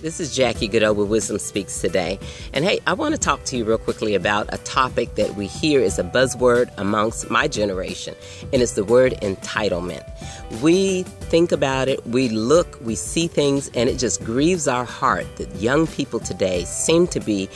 This is Jackie Goodell with Wisdom Speaks Today. And hey, I want to talk to you real quickly about a topic that we hear is a buzzword amongst my generation, and it's the word entitlement. We think about it, we look, we see things, and it just grieves our heart that young people today seem to be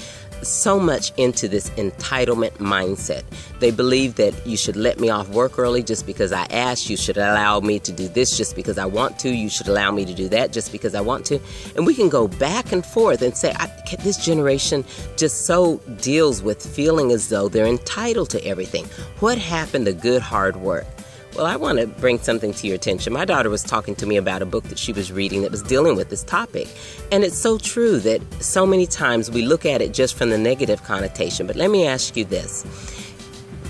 so much into this entitlement mindset. They believe that you should let me off work early just because I asked. You should allow me to do this just because I want to. You should allow me to do that just because I want to. And we can go back and forth and say, this generation just so deals with feeling as though they're entitled to everything. What happened to good hard work? Well, I want to bring something to your attention. My daughter was talking to me about a book that she was reading that was dealing with this topic. And it's so true that so many times we look at it just from the negative connotation. But let me ask you this.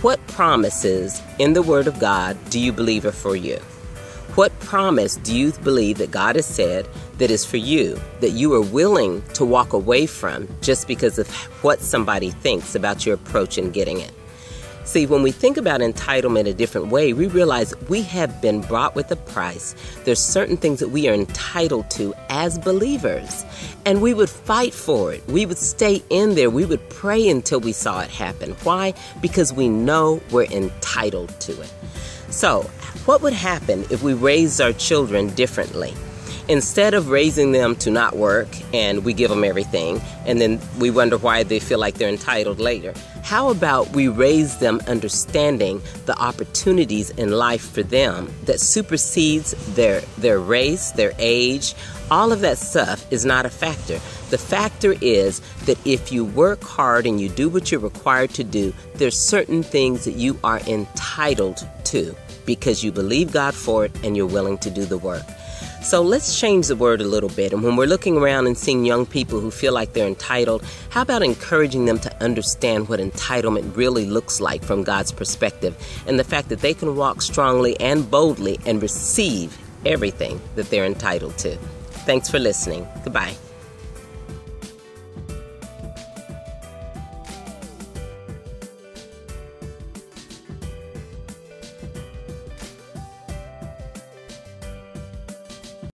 What promises in the Word of God do you believe are for you? What promise do you believe that God has said that is for you, that you are willing to walk away from just because of what somebody thinks about your approach in getting it? See, when we think about entitlement a different way, we realize we have been brought with a price. There's certain things that we are entitled to as believers, and we would fight for it. We would stay in there. We would pray until we saw it happen. Why? Because we know we're entitled to it. So, what would happen if we raised our children differently? Instead of raising them to not work and we give them everything and then we wonder why they feel like they're entitled later, how about we raise them understanding the opportunities in life for them that supersedes their race, their age? All of that stuff is not a factor. The factor is that if you work hard and you do what you're required to do, there's certain things that you are entitled to because you believe God for it and you're willing to do the work. So let's change the word a little bit. And when we're looking around and seeing young people who feel like they're entitled, how about encouraging them to understand what entitlement really looks like from God's perspective and the fact that they can walk strongly and boldly and receive everything that they're entitled to. Thanks for listening. Goodbye.